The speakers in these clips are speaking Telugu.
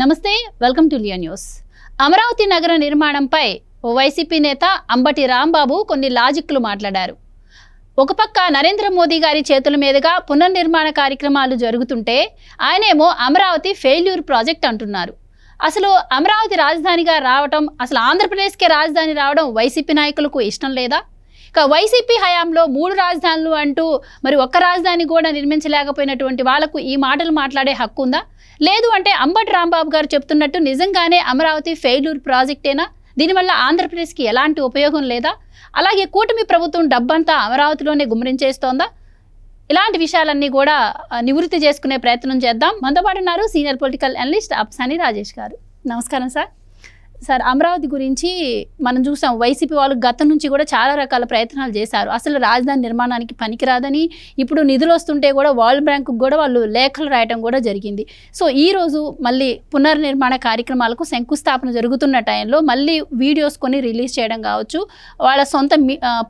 నమస్తే, welcome to Liya news. Amaravati నగర నిర్మాణంపై వైసీపీ నేత అంబటి రాంబాబు కొన్ని లాజిక్లు మాట్లాడారు. ఒక పక్క నరేంద్ర మోదీ గారి చేతుల మీదుగా పునర్నిర్మాణ కార్యక్రమాలు జరుగుతుంటే ఆయనేమో అమరావతి ఫెయిల్యూర్ ప్రాజెక్ట్ అంటున్నారు. అసలు అమరావతి రాజధానిగా రావడం, అసలు ఆంధ్రప్రదేశ్కే రాజధాని రావడం వైసీపీ నాయకులకు ఇష్టం లేదా? ఇక వైసీపీ హయాంలో 3 రాజధానులు అంటూ మరి ఒక్క రాజధాని కూడా నిర్మించలేకపోయినటువంటి వాళ్లకు ఈ మాటలు మాట్లాడే హక్కు ఉందా? లేదు అంటే అంబటి రాంబాబు గారు చెప్తున్నట్టు నిజంగానే అమరావతి ఫెయిల్యూర్ ప్రాజెక్టేనా? దీనివల్ల ఆంధ్రప్రదేశ్కి ఎలాంటి ఉపయోగం లేదా? అలాగే కూటమి ప్రభుత్వం డబ్బంతా అమరావతిలోనే గుమ్మరించేస్తోందా? ఇలాంటి విషయాలన్నీ కూడా నివృత్తి చేసుకునే ప్రయత్నం చేద్దాం. మనతో పాటు ఉన్నారు సీనియర్ పొలిటికల్ అనలిస్ట్ అప్సాని రాజేష్ గారు. నమస్కారం సార్. సార్, అమరావతి గురించి మనం చూసాం, వైసీపీ వాళ్ళు గతం నుంచి కూడా చాలా రకాల ప్రయత్నాలు చేశారు. అసలు రాజధాని నిర్మాణానికి పనికిరాదని, ఇప్పుడు నిధులు వస్తుంటే కూడా వరల్డ్ బ్యాంకుకు కూడా వాళ్ళు లేఖలు రాయటం కూడా జరిగింది. సో ఈరోజు మళ్ళీ పునర్నిర్మాణ కార్యక్రమాలకు శంకుస్థాపన జరుగుతున్న టైంలో మళ్ళీ వీడియోస్ కొని రిలీజ్ చేయడం కావచ్చు, వాళ్ళ సొంత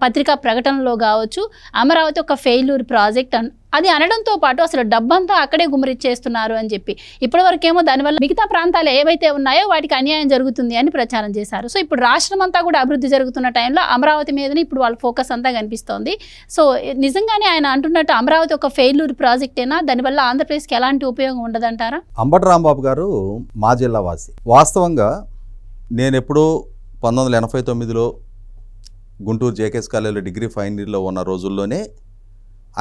పత్రికా ప్రకటనలో కావచ్చు, అమరావతి ఒక ఫెయిల్యూర్ ప్రాజెక్ట్ అది అనడంతో పాటు అసలు డబ్బంతా అక్కడే గుమ్మరిచ్చేస్తున్నారు అని చెప్పి, ఇప్పటివరకేమో దానివల్ల మిగతా ప్రాంతాలు ఏవైతే ఉన్నాయో వాటికి అన్యాయం జరుగుతుంది అని ప్రచారం చేశారు. సో ఇప్పుడు రాష్ట్రం అంతా కూడా అభివృద్ధి జరుగుతున్న టైంలో అమరావతి మీదనే ఇప్పుడు వాళ్ళ ఫోకస్ అంతా కనిపిస్తోంది. సో నిజంగానే ఆయన అంటున్నట్టు అమరావతి ఒక ఫెయిల్యూర్ ప్రాజెక్టేనా? దానివల్ల ఆంధ్రప్రదేశ్కి ఎలాంటి ఉపయోగం ఉండదంటారా? అంబటి రాంబాబు గారు మా జిల్లా వాసి. వాస్తవంగా నేను ఎప్పుడూ 1989లో గుంటూరు జేకేఎస్ కాలేజీలో డిగ్రీ ఫైనల్ ఇయర్లో ఉన్న రోజుల్లోనే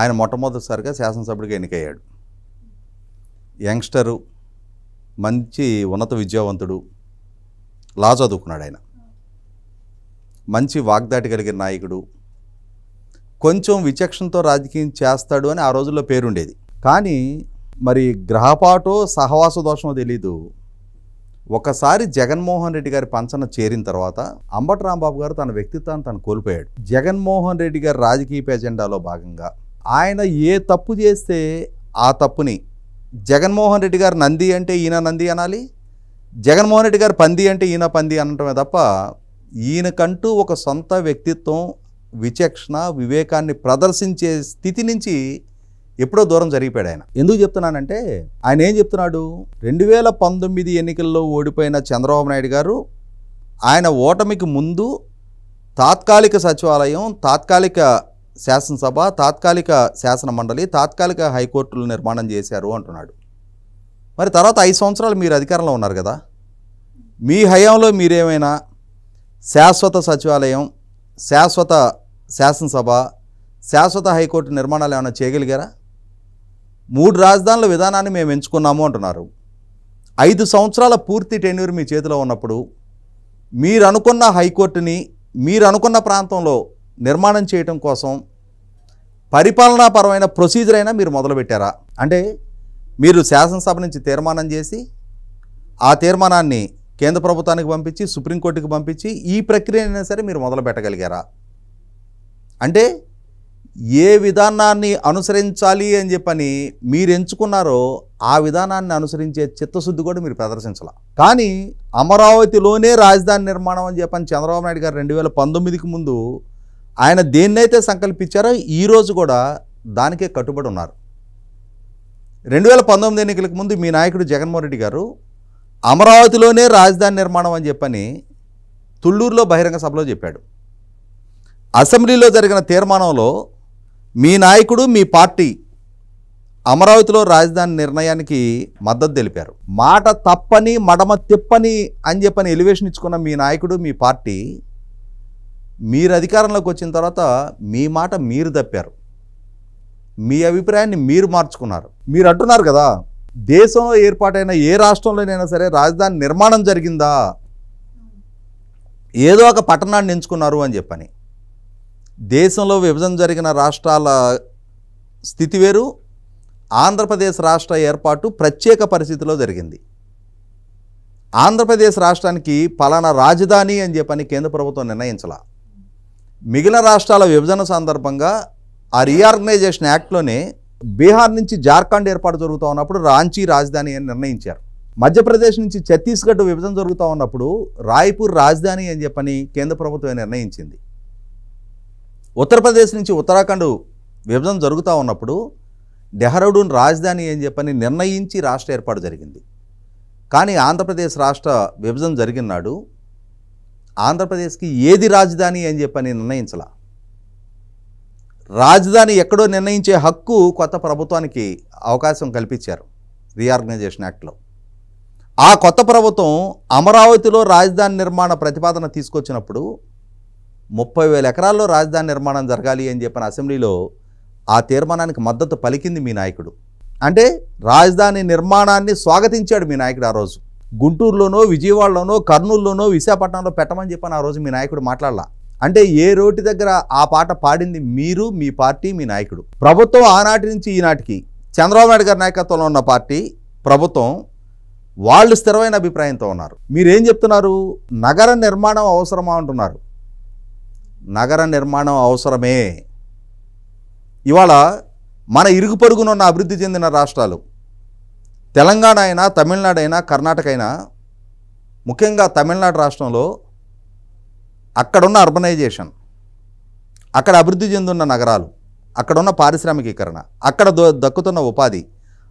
ఆయన మొట్టమొదటిసారిగా శాసనసభ్యుడిగా ఎన్నికయ్యాడు. యంగ్స్టరు, మంచి ఉన్నత విద్యావంతుడు, లా చదువుకున్నాడు. ఆయన మంచి వాగ్దాటి కలిగిన నాయకుడు, కొంచెం విచక్షణతో రాజకీయం చేస్తాడు అని ఆ రోజుల్లో పేరుండేది. కానీ మరి గ్రహపాటో సహవాస దోషమో తెలీదు, ఒకసారి జగన్మోహన్ రెడ్డి గారి పంచన చేరిన తర్వాత అంబటి రాంబాబు గారు తన వ్యక్తిత్వాన్ని తను కోల్పోయాడు. జగన్మోహన్ రెడ్డి గారి రాజకీయ ఎజెండాలో భాగంగా ఆయన ఏ తప్పు చేస్తే ఆ తప్పుని, జగన్మోహన్ రెడ్డి గారు నంది అంటే ఈయన నంది అనాలి, జగన్మోహన్ రెడ్డి గారు పంది అంటే ఈయన పంది అనటమే తప్ప ఈయనకంటూ ఒక సొంత వ్యక్తిత్వం, విచక్షణ, వివేకాన్ని ప్రదర్శించే స్థితి నుంచి ఎప్పుడో దూరం జరిగిపోయాడు ఆయన. ఎందుకు చెప్తున్నానంటే, ఆయన ఏం చెప్తున్నాడు, 2019 ఎన్నికల్లో ఓడిపోయిన చంద్రబాబు నాయుడు గారు ఆయన ఓటమికి ముందు తాత్కాలిక సచివాలయం, తాత్కాలిక శాసనసభ, తాత్కాలిక శాసన మండలి, తాత్కాలిక హైకోర్టులు నిర్మాణం చేశారు అంటున్నాడు. మరి తర్వాత 5 సంవత్సరాలు మీరు అధికారంలో ఉన్నారు కదా, మీ హయాంలో మీరేమైనా శాశ్వత సచివాలయం, శాశ్వత శాసనసభ, శాశ్వత హైకోర్టు నిర్మాణాలు ఏమైనా చేయగలిగారా? 3 రాజధానుల విధానాన్ని మేము ఎంచుకున్నాము అంటున్నారు. 5 సంవత్సరాల పూర్తి టెన్యూర్ మీ చేతిలో ఉన్నప్పుడు మీరు అనుకున్న హైకోర్టుని మీరు అనుకున్న ప్రాంతంలో నిర్మాణం చేయటం కోసం పరిపాలనాపరమైన ప్రొసీజర్ అయినా మీరు మొదలుపెట్టారా? అంటే మీరు శాసనసభ నుంచి తీర్మానం చేసి ఆ తీర్మానాన్ని కేంద్ర ప్రభుత్వానికి పంపించి సుప్రీంకోర్టుకి పంపించి ఈ ప్రక్రియ అయినా సరే మీరు మొదలు పెట్టగలిగారా? అంటే ఏ విధానాన్ని అనుసరించాలి అని చెప్పని మీరు ఎంచుకున్నారో ఆ విధానాన్ని అనుసరించే చిత్తశుద్ధి కూడా మీరు ప్రదర్శించాల. కానీ అమరావతిలోనే రాజధాని నిర్మాణం అని చెప్పని చంద్రబాబు నాయుడు గారు 2019కి ముందు ఆయన దేన్నైతే సంకల్పించారో ఈరోజు కూడా దానికే కట్టుబడి ఉన్నారు. 2019 ఎన్నికలకు ముందు మీ నాయకుడు జగన్మోహన్ రెడ్డి గారు అమరావతిలోనే రాజధాని నిర్మాణం అని చెప్పని తుళ్ళూరులో బహిరంగ సభలో చెప్పాడు. అసెంబ్లీలో జరిగిన తీర్మానంలో మీ నాయకుడు, మీ పార్టీ అమరావతిలో రాజధాని నిర్ణయానికి మద్దతు తెలిపారు. మాట తప్పని మడమ తిప్పని అని చెప్పని ఎలివేషన్ ఇచ్చుకున్న మీ నాయకుడు, మీ పార్టీ మీరు అధికారంలోకి వచ్చిన తర్వాత మీ మాట మీరు తప్పారు, మీ అభిప్రాయాన్ని మీరు మార్చుకున్నారు. మీరు అంటున్నారు కదా, దేశంలో ఏర్పాటైన ఏ రాష్ట్రంలోనైనా సరే రాజధాని నిర్మాణం జరిగిందా, ఏదో ఒక పట్టణాన్ని ఎంచుకున్నారు అని చెప్పని. దేశంలో విభజన జరిగిన రాష్ట్రాల స్థితి వేరు, ఆంధ్రప్రదేశ్ రాష్ట్ర ఏర్పాటు ప్రత్యేక పరిస్థితిలో జరిగింది. ఆంధ్రప్రదేశ్ రాష్ట్రానికి పలానా రాజధాని అని చెప్పని కేంద్ర ప్రభుత్వం నిర్ణయించాల. మిగిలిన రాష్ట్రాల విభజన సందర్భంగా ఆ రీఆర్గనైజేషన్ యాక్ట్లోనే బీహార్ నుంచి జార్ఖండ్ ఏర్పాటు జరుగుతూ ఉన్నప్పుడు రాంచీ రాజధాని అని నిర్ణయించారు. మధ్యప్రదేశ్ నుంచి ఛత్తీస్గఢ్ విభజన జరుగుతూ ఉన్నప్పుడు రాయ్పూర్ రాజధాని అని చెప్పని కేంద్ర ప్రభుత్వం నిర్ణయించింది. ఉత్తరప్రదేశ్ నుంచి ఉత్తరాఖండ్ విభజన జరుగుతూ ఉన్నప్పుడు డెహ్రాడూన్ రాజధాని అని చెప్పని నిర్ణయించి రాష్ట్ర ఏర్పాటు జరిగింది. కానీ ఆంధ్రప్రదేశ్ రాష్ట్ర విభజన జరిగిన నాడు ఆంధ్రప్రదేశ్కి ఏది రాజధాని అని చెప్పని నిర్ణయించాల. రాజధాని ఎక్కడో నిర్ణయించే హక్కు కొత్త ప్రభుత్వానికి అవకాశం కల్పించారు రీఆర్గనైజేషన్ యాక్ట్లో. ఆ కొత్త ప్రభుత్వం అమరావతిలో రాజధాని నిర్మాణ ప్రతిపాదన తీసుకొచ్చినప్పుడు 30,000 ఎకరాల్లో రాజధాని నిర్మాణం జరగాలి అని చెప్పిన అసెంబ్లీలో ఆ తీర్మానానికి మద్దతు పలికింది మీ నాయకుడు. అంటే రాజధాని నిర్మాణాన్ని స్వాగతించాడు మీ నాయకుడు. ఆ రోజు గుంటూరులోనో, విజయవాడలోనో, కర్నూలులోనో, విశాఖపట్నంలో పెట్టమని చెప్పని ఆ రోజు మీ నాయకుడు మాట్లాడలా. అంటే ఏ రోటి దగ్గర ఆ పాట పాడింది మీరు, మీ పార్టీ, మీ నాయకుడు. ప్రభుత్వం ఆనాటి నుంచి ఈనాటికి చంద్రబాబు నాయుడు గారి నాయకత్వంలో ఉన్న పార్టీ ప్రభుత్వం వాళ్ళు స్థిరమైన అభిప్రాయంతో ఉన్నారు. మీరేం చెప్తున్నారు? నగర నిర్మాణం అవసరమా అంటున్నారు. నగర నిర్మాణం అవసరమే. ఇవాళ మన ఇరుగు పొరుగునున్న అభివృద్ధి చెందిన రాష్ట్రాలు తెలంగాణ అయినా, తమిళనాడు అయినా, కర్ణాటక అయినా, ముఖ్యంగా తమిళనాడు రాష్ట్రంలో అక్కడున్న అర్బనైజేషన్, అక్కడ అభివృద్ధి చెందున్న నగరాలు, అక్కడున్న పారిశ్రామికీకరణ, అక్కడ దక్కుతున్న ఉపాధి,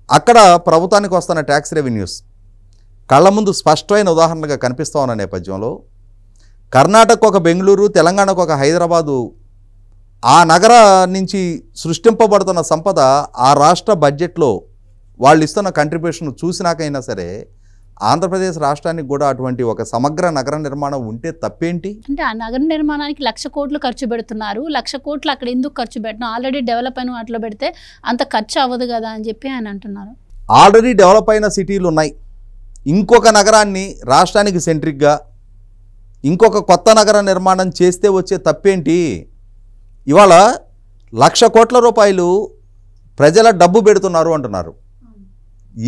అక్కడ ప్రభుత్వానికి వస్తున్న ట్యాక్స్ రెవెన్యూస్ కళ్ళ ముందు స్పష్టమైన ఉదాహరణగా కనిపిస్తూ ఉన్న నేపథ్యంలో కర్ణాటక ఒక బెంగళూరు, తెలంగాణకు ఒక హైదరాబాదు, ఆ నగర నుంచి సృష్టింపబడుతున్న సంపద ఆ రాష్ట్ర బడ్జెట్లో వాళ్ళు ఇస్తున్న కంట్రిబ్యూషన్ చూసినాకైనా సరే ఆంధ్రప్రదేశ్ రాష్ట్రానికి కూడా అటువంటి ఒక సమగ్ర నగర నిర్మాణం ఉంటే తప్పేంటి? అంటే ఆ నగర నిర్మాణానికి 1,00,000 కోట్లు ఖర్చు పెడుతున్నారు. 1,00,000 కోట్లు అక్కడ ఎందుకు ఖర్చు పెట్టినా? ఆల్రెడీ డెవలప్ అయిన వాటిలో పెడితే అంత ఖర్చు అవ్వదు కదా అని చెప్పి ఆయన అంటున్నారు. ఆల్రెడీ డెవలప్ అయిన సిటీలు ఉన్నాయి. ఇంకొక నగరాన్ని రాష్ట్రానికి సెంట్రిక్గా ఇంకొక కొత్త నగర నిర్మాణం చేస్తే వచ్చే తప్పేంటి? ఇవాళ 1,00,000 కోట్ల రూపాయలు ప్రజల డబ్బు పెడుతున్నారు అంటున్నారు.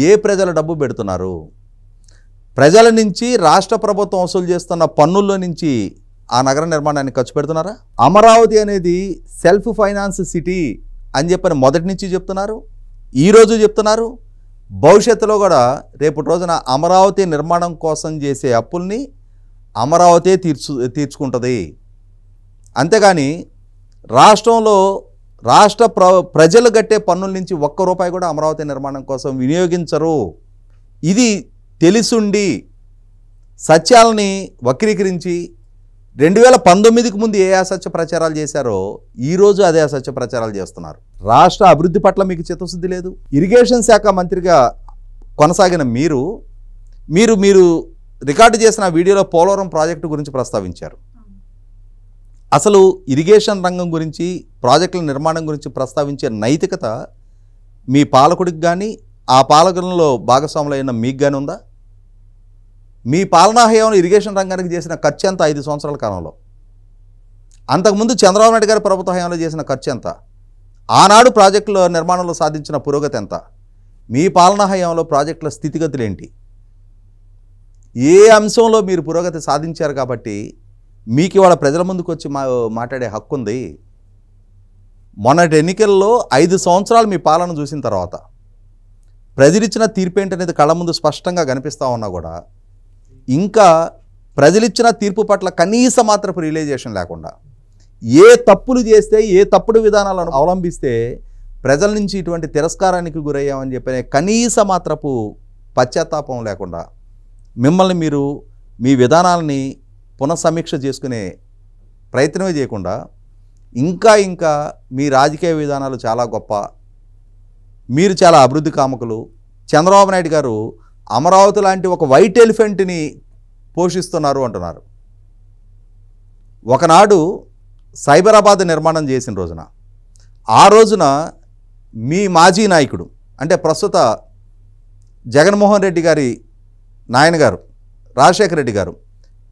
ఏ ప్రజల డబ్బు పెడుతున్నారు? ప్రజల నుంచి రాష్ట్ర ప్రభుత్వం వసూలు చేస్తున్న పన్నుల్లో నుంచి ఆ నగర నిర్మాణాన్ని ఖర్చు పెడుతున్నారా? అమరావతి అనేది సెల్ఫ్ ఫైనాన్స్ సిటీ అని చెప్పని మొదటి నుంచి చెప్తున్నారు, ఈరోజు చెప్తున్నారు. భవిష్యత్తులో కూడా రేపటి రోజున అమరావతి నిర్మాణం కోసం చేసే అప్పుల్ని అమరావతి తీర్చుకుంటుంది. అంతేగాని రాష్ట్రంలో రాష్ట్ర ప్రజలు కట్టే పన్నుల నుంచి ₹1 కూడా అమరావతి నిర్మాణం కోసం వినియోగించరు. ఇది తెలిసుండి సత్యాలని వక్రీకరించి 2019కి ముందు ఏ అసత్య ప్రచారాలు చేశారో ఈరోజు అదే అసత్య ప్రచారాలు చేస్తున్నారు. రాష్ట్ర అభివృద్ధి పట్ల మీకు చిత్తశుద్ధి లేదు. ఇరిగేషన్ శాఖ మంత్రిగా కొనసాగిన మీరు రికార్డు చేసిన వీడియోలో పోలవరం ప్రాజెక్టు గురించి ప్రస్తావించారు. అసలు ఇరిగేషన్ రంగం గురించి, ప్రాజెక్టుల నిర్మాణం గురించి ప్రస్తావించే నైతికత మీ పాలకుడికి కానీ, ఆ పాలకులలో భాగస్వాములైన మీకు కానీ ఉందా? మీ పాలనా హయాంలో ఇరిగేషన్ రంగానికి చేసిన ఖర్చు ఎంత 5 సంవత్సరాల కాలంలో? అంతకుముందు చంద్రబాబు నాయుడు గారి ప్రభుత్వ హయాంలో చేసిన ఖర్చు ఎంత? ఆనాడు ప్రాజెక్టుల నిర్మాణంలో సాధించిన పురోగతి ఎంత? మీ పాలనా హయాంలో ప్రాజెక్టుల స్థితిగతులు ఏంటి? ఏ అంశంలో మీరు పురోగతి సాధించారు కాబట్టి మీకు ఇవాళ ప్రజల ముందుకు వచ్చి మాట్లాడే హక్కు ఉంది. మొన్నటి ఎన్నికల్లో 5 సంవత్సరాలు మీ పాలన చూసిన తర్వాత ప్రజలిచ్చిన తీర్పు ఏంటనేది కళ్ళ ముందు స్పష్టంగా కనిపిస్తూ ఉన్నా కూడా ఇంకా ప్రజలిచ్చిన తీర్పు పట్ల కనీస మాత్రపు రియలైజేషన్ లేకుండా, ఏ తప్పులు చేస్తే, ఏ తప్పుడు విధానాలను అవలంబిస్తే ప్రజల నుంచి ఇటువంటి తిరస్కారానికి గురయ్యామని చెప్పిన కనీస మాత్రపు పశ్చాత్తాపం లేకుండా మిమ్మల్ని మీరు మీ విధానాలని పునఃసమీక్ష చేసుకునే ప్రయత్నమే చేయకుండా ఇంకా మీ రాజకీయ విధానాలు చాలా గొప్ప, మీరు చాలా అభివృద్ధి కాముకులు, చంద్రబాబు నాయుడు గారు అమరావతి లాంటి ఒక వైట్ ఎలిఫెంట్ని పోషిస్తున్నారు అంటున్నారు. ఒకనాడు సైబరాబాద్ నిర్మాణం చేసిన రోజున, ఆ రోజున మీ మాజీ నాయకుడు అంటే ప్రస్తుత జగన్మోహన్ రెడ్డి గారి నాయనగారు రాజశేఖర రెడ్డి గారు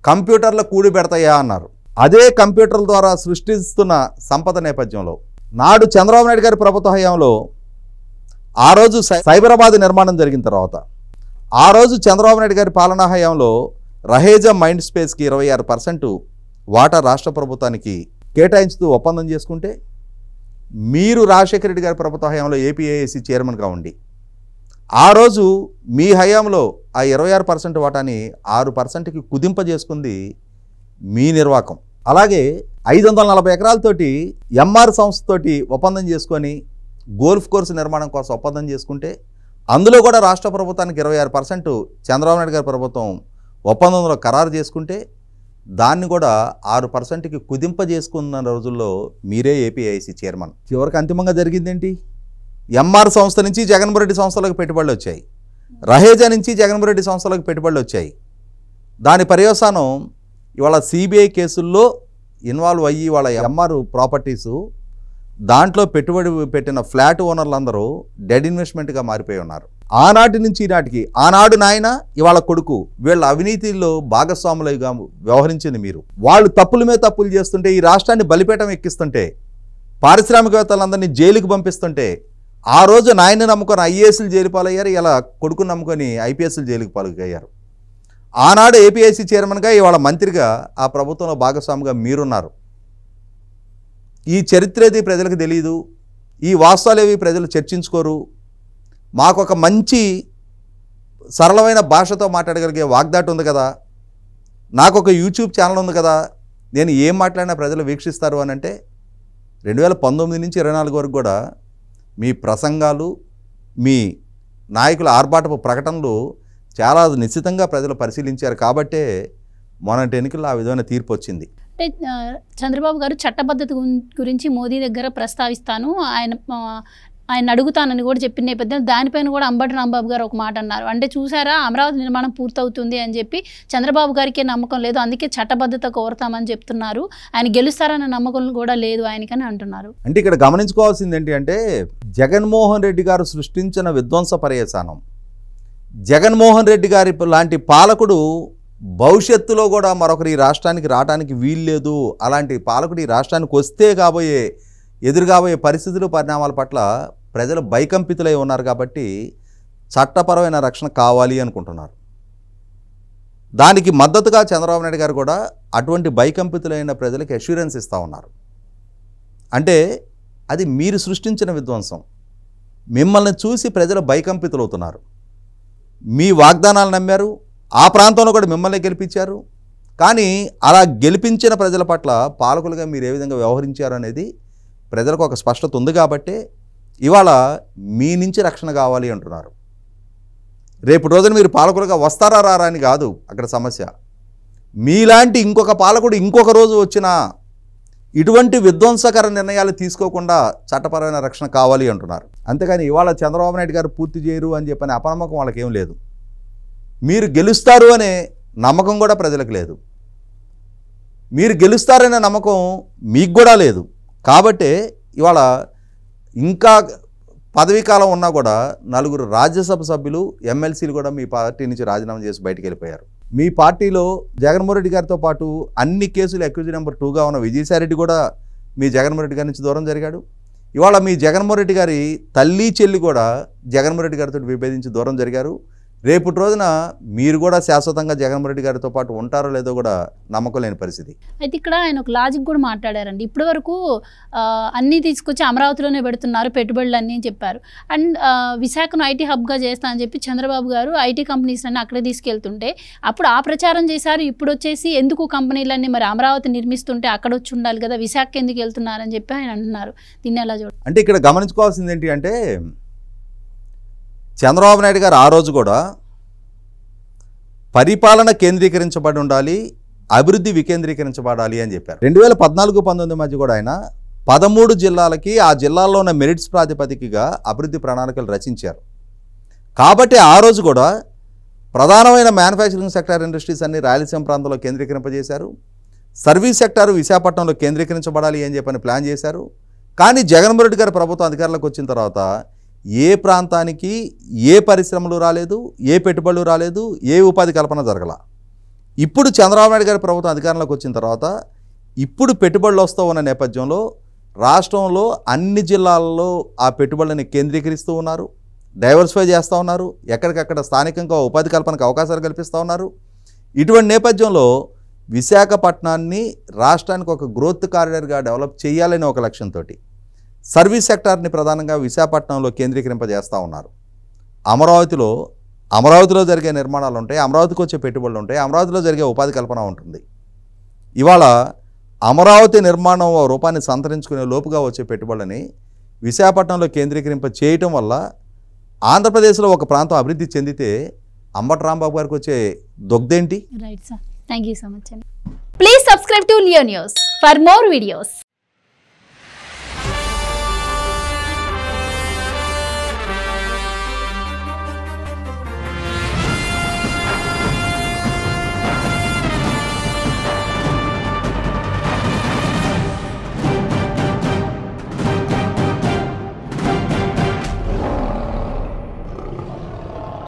కంప్యూటర్ల కూడి పెడతాయా అన్నారు. అదే కంప్యూటర్ల ద్వారా సృష్టిస్తున్న సంపద నేపథ్యంలో నాడు చంద్రబాబు నాయుడు గారి ప్రభుత్వ హయాంలో ఆ రోజు సైబరాబాద్ నిర్మాణం జరిగిన తర్వాత, ఆ రోజు చంద్రబాబు నాయుడు గారి పాలనా హయాంలో రహేజా మైండ్ స్పేస్కి 26% వాటా రాష్ట్ర ప్రభుత్వానికి కేటాయించుతూ ఒప్పందం చేసుకుంటే, మీరు రాజశేఖర రెడ్డి గారి ప్రభుత్వ హయాంలో ఏపీఏఎస్సీ చైర్మన్గా ఉండి ఆ రోజు మీ హయాంలో ఆ 26% వాటాని 6%కి కుదింపజేసుకుంది మీ నిర్వాకం. అలాగే 540 ఎకరాలతోటి ఎంఆర్ సంస్థతోటి ఒప్పందం చేసుకొని గోల్ఫ్ కోర్సు నిర్మాణం కోసం ఒప్పందం చేసుకుంటే అందులో కూడా రాష్ట్ర ప్రభుత్వానికి 26% చంద్రబాబు నాయుడు గారి ప్రభుత్వం ఒప్పందంలో ఖరారు చేసుకుంటే దాన్ని కూడా 6%కి కుదింపజేసుకున్న రోజుల్లో మీరే ఏపీఐసి చైర్మన్. చివరికి అంతిమంగా జరిగిందేంటి? ఎంఆర్ సంస్థ నుంచి జగన్మోహన్ రెడ్డి సంస్థలకు పెట్టుబడులు వచ్చాయి, రహేజా నుంచి జగన్మోహన్ రెడ్డి సంస్థలకు పెట్టుబడులు వచ్చాయి. దాని పర్యవసానం ఇవాళ సిబిఐ కేసుల్లో ఇన్వాల్వ్ అయ్యి వాళ్ళ ఎంఆర్ ప్రాపర్టీసు దాంట్లో పెట్టుబడి పెట్టిన ఫ్లాట్ ఓనర్లందరూ డెడ్ ఇన్వెస్ట్మెంట్గా మారిపోయి ఉన్నారు. ఆనాటి నుంచి ఈనాటికి ఆనాడు నాయన ఇవాళ కొడుకు వీళ్ళ అవినీతిలో భాగస్వాములుగా వ్యవహరించింది మీరు. వాళ్ళు తప్పుల మీద తప్పులు చేస్తుంటే, ఈ రాష్ట్రాన్ని బలిపేటం ఎక్కిస్తుంటే, పారిశ్రామికవేత్తలందరినీ జైలుకి పంపిస్తుంటే, ఆ రోజు నాయన్ని నమ్ముకొని ఐఏఎస్లు జైలు పాలయ్యారు, ఇలా కొడుకుని నమ్ముకొని ఐపీఎస్లు జైలుకి పాలయ్యారు. ఆనాడు ఏపీఐసి చైర్మన్గా ఇవాళ మంత్రిగా ఆ ప్రభుత్వంలో భాగస్వామిగా మీరున్నారు. ఈ చరిత్ర ఏది ప్రజలకు తెలియదు, ఈ వాస్తవాలు ఏవి ప్రజలు చర్చించుకోరు. మాకు ఒక మంచి సరళమైన భాషతో మాట్లాడగలిగే వాగ్దాటి ఉంది కదా, నాకు ఒక యూట్యూబ్ ఛానల్ ఉంది కదా, నేను ఏం మాట్లాడినా ప్రజలు వీక్షిస్తారు అని అంటే 2019 నుంచి 24 వరకు కూడా మీ ప్రసంగాలు, మీ నాయకుల ఆర్భాటపు ప్రకటనలు చాలా నిశ్చితంగా ప్రజలు పరిశీలించారు. కాబట్టే మొన్నటి ఎన్నికల్లో ఆ విధమైన తీర్పు వచ్చింది. అంటే చంద్రబాబు గారు చట్టబద్ధత గురించి మోదీ దగ్గర ప్రస్తావిస్తాను, ఆయన అడుగుతానని కూడా చెప్పిన నేపథ్యం దానిపైన కూడా అంబటి రాంబాబు గారు ఒక మాట అన్నారు. అంటే చూసారా, అమరావతి నిర్మాణం పూర్తవుతుంది అని చెప్పి చంద్రబాబు గారికి నమ్మకం లేదు, అందుకే చట్టబద్ధత కోరుతామని చెప్తున్నారు, ఆయన గెలుస్తారన్న నమ్మకం కూడా లేదు ఆయనకని అంటున్నారు. అంటే ఇక్కడ గమనించుకోవాల్సింది ఏంటి అంటే, జగన్మోహన్ రెడ్డి గారు సృష్టించిన విధ్వంస పర్యవసానం, జగన్మోహన్ రెడ్డి గారి లాంటి పాలకుడు భవిష్యత్తులో కూడా మరొకరు ఈ రాష్ట్రానికి రావడానికి వీల్లేదు, అలాంటి పాలకుడు ఈ రాష్ట్రానికి వస్తే ఎదురుగాబోయే పరిస్థితులు పరిణామాల పట్ల ప్రజలు భయకంపితులై ఉన్నారు. కాబట్టి చట్టపరమైన రక్షణ కావాలి అనుకుంటున్నారు. దానికి మద్దతుగా చంద్రబాబు నాయుడు గారు కూడా అటువంటి భయకంపితులైన ప్రజలకు అష్యూరెన్స్ ఇస్తూ ఉన్నారు. అంటే అది మీరు సృష్టించిన విధ్వంసం, మిమ్మల్ని చూసి ప్రజలు భయకంపితులవుతున్నారు. మీ వాగ్దానాలు నమ్మారు, ఆ ప్రాంతంలో కూడా మిమ్మల్ని గెలిపించారు. కానీ అలా గెలిపించిన ప్రజల పట్ల పాలకులుగా మీరు ఏ విధంగా వ్యవహరించారు అనేది ప్రజలకు ఒక స్పష్టత ఉంది. కాబట్టి ఇవాళ మీ నుంచి రక్షణ కావాలి అంటున్నారు. రేపు రోజున మీరు పాలకులుగా వస్తారా రారా అని కాదు అక్కడ సమస్య. మీలాంటి ఇంకొక పాలకుడు ఇంకొక రోజు వచ్చినా ఇటువంటి విధ్వంసకర నిర్ణయాలు తీసుకోకుండా చట్టపరమైన రక్షణ కావాలి అంటున్నారు. అంతేగాని ఇవాళ చంద్రబాబు నాయుడు గారు పూర్తి చేయరు అని చెప్పని అపనమ్మకం వాళ్ళకి ఏం లేదు. మీరు గెలుస్తారు అనే నమ్మకం కూడా ప్రజలకు లేదు. మీరు గెలుస్తారనే నమ్మకం మీకు కూడా లేదు. కాబట్టే ఇవాళ ఇంకా పదవీ కాలం ఉన్నా కూడా 4 రాజ్యసభ సభ్యులు, ఎమ్మెల్సీలు కూడా మీ పార్టీ నుంచి రాజీనామా చేసి బయటికి వెళ్ళిపోయారు. మీ పార్టీలో జగన్మోహన్ రెడ్డి గారితో పాటు అన్ని కేసులు అక్యూజ్ నెంబర్ 2గా ఉన్న విజయసాయిరెడ్డి కూడా మీ జగన్మోహన్ రెడ్డి గారి నుంచి దూరం జరిగాడు. ఇవాళ మీ జగన్మోహన్ రెడ్డి గారి తల్లి చెల్లి కూడా జగన్మోహన్ రెడ్డి గారితో విభేదించి దూరం జరిగారు. రేపటి రోజున మీరు కూడా శాశ్వతంగా జగన్మోహన్ రెడ్డి గారితో పాటు ఉంటారో లేదో కూడా నమ్మకం లేని పరిస్థితి. అయితే ఇక్కడ ఆయన ఒక లాజిక్ కూడా మాట్లాడారండి. ఇప్పటి వరకు అన్నీ తీసుకొచ్చి అమరావతిలోనే పెడుతున్నారు పెట్టుబడులు అన్నీ చెప్పారు. అండ్ విశాఖను ఐటీ హబ్గా చేస్తా అని చెప్పి చంద్రబాబు గారు ఐటీ కంపెనీస్ అన్నీ అక్కడే తీసుకెళ్తుంటే అప్పుడు ఆ ప్రచారం చేశారు. ఇప్పుడు వచ్చేసి ఎందుకు కంపెనీలన్నీ మరి అమరావతి నిర్మిస్తుంటే అక్కడ వచ్చి ఉండాలి కదా, విశాఖ ఎందుకు వెళ్తున్నారని చెప్పి ఆయన అంటున్నారు. దీన్ని ఎలా చూడాలి అంటే ఇక్కడ గమనించుకోవాల్సింది ఏంటి అంటే, చంద్రబాబు నాయుడు గారు ఆ రోజు కూడా పరిపాలన కేంద్రీకరించబడి ఉండాలి, అభివృద్ధి వికేంద్రీకరించబడాలి అని చెప్పారు. 2014-19 మధ్య కూడా ఆయన 13 జిల్లాలకి ఆ జిల్లాల్లో ఉన్న మెరిట్స్ ప్రాతిపదికగా అభివృద్ధి ప్రణాళికలు రచించారు. కాబట్టి ఆ రోజు కూడా ప్రధానమైన మ్యానుఫ్యాక్చరింగ్ సెక్టార్ ఇండస్ట్రీస్ అన్ని రాయలసీమ ప్రాంతంలో కేంద్రీకరింపజేశారు. సర్వీస్ సెక్టారు విశాఖపట్నంలో కేంద్రీకరించబడాలి అని చెప్పని ప్లాన్ చేశారు. కానీ జగన్మోహన్ రెడ్డి గారి ప్రభుత్వం అధికారంలోకి వచ్చిన తర్వాత ఏ ప్రాంతానికి ఏ పరిశ్రమలు రాలేదు, ఏ పెట్టుబడులు రాలేదు, ఏ ఉపాధి కల్పన జరగల. ఇప్పుడు చంద్రబాబు నాయుడు గారి ప్రభుత్వం అధికారంలోకి వచ్చిన తర్వాత ఇప్పుడు పెట్టుబడులు వస్తూ ఉన్న నేపథ్యంలో రాష్ట్రంలో అన్ని జిల్లాల్లో ఆ పెట్టుబడులని కేంద్రీకరిస్తూ ఉన్నారు, డైవర్సిఫై చేస్తూ ఉన్నారు, ఎక్కడికక్కడ స్థానికంగా ఉపాధి కల్పనకు అవకాశాలు కల్పిస్తూ ఉన్నారు. ఇటువంటి నేపథ్యంలో విశాఖపట్నాన్ని రాష్ట్రానికి ఒక గ్రోత్ కారిడార్గా డెవలప్ చేయాలని ఒక లక్ష్యంతో సర్వీస్ సెక్టార్ని ప్రధానంగా విశాఖపట్నంలో కేంద్రీకరింపజేస్తూ ఉన్నారు. అమరావతిలో జరిగే నిర్మాణాలు ఉంటాయి, అమరావతికి వచ్చే పెట్టుబడులు ఉంటాయి, అమరావతిలో జరిగే ఉపాధి కల్పన ఉంటుంది. ఇవాళ అమరావతి నిర్మాణం రూపాన్ని సంతరించుకునే లోపుగా వచ్చే పెట్టుబడులని విశాఖపట్నంలో కేంద్రీకరింప చేయటం వల్ల ఆంధ్రప్రదేశ్లో ఒక ప్రాంతం అభివృద్ధి చెందితే అంబటి రాంబాబు గారికి వచ్చే దొగ్దేంటి? Right sir, thank you so much అండి. Please subscribe to Leo News for more videos.